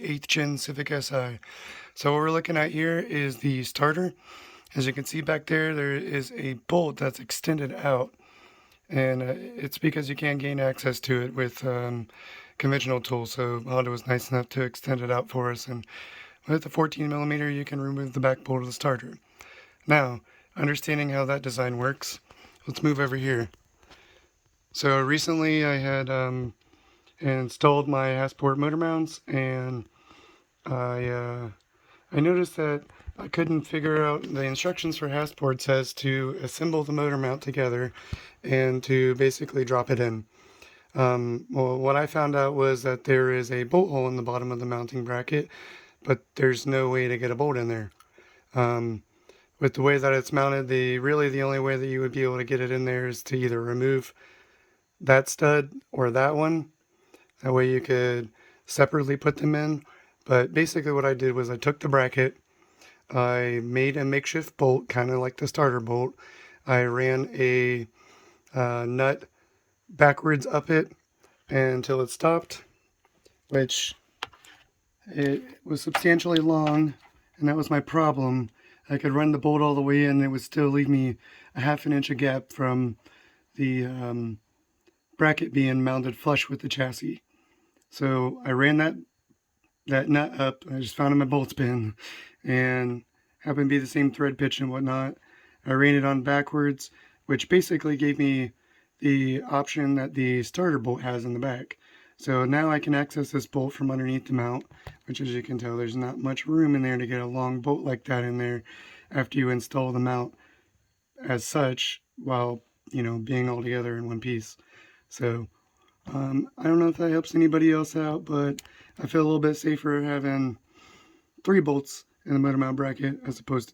8th gen Civic Si. So what we're looking at here is the starter. As you can see back there, there is a bolt that's extended out, and it's because you can't gain access to it with conventional tools. So Honda was nice enough to extend it out for us, and with the 14mm you can remove the back bolt of the starter. Now, understanding how that design works, let's move over here. So recently I had installed my hasport motor mounts, and I noticed that I couldn't figure out the instructions for hasport says to assemble the motor mount together and to basically drop it in. Well, what I found out was that there is a bolt hole in the bottom of the mounting bracket, but there's no way to get a bolt in there. With the way that it's mounted, really the only way that you would be able to get it in there is to either remove that stud or that one. That way you could separately put them in. But basically what I did was I took the bracket, I made a makeshift bolt, kind of like the starter bolt. I ran a nut backwards up it until it stopped, which it was substantially long, and that was my problem. I could run the bolt all the way in, and it would still leave me a ½ inch of gap from the bracket being mounted flush with the chassis. So I ran that nut up. I just found it in my bolt spin, and happened to be the same thread pitch and whatnot. I ran it on backwards, which basically gave me the option that the starter bolt has in the back. So now I can access this bolt from underneath the mount, which, as you can tell, there's not much room in there to get a long bolt like that in there after you install the mount as such, while, being all together in one piece. So I don't know if that helps anybody else out, but I feel a little bit safer having 3 bolts in the motor mount bracket as opposed to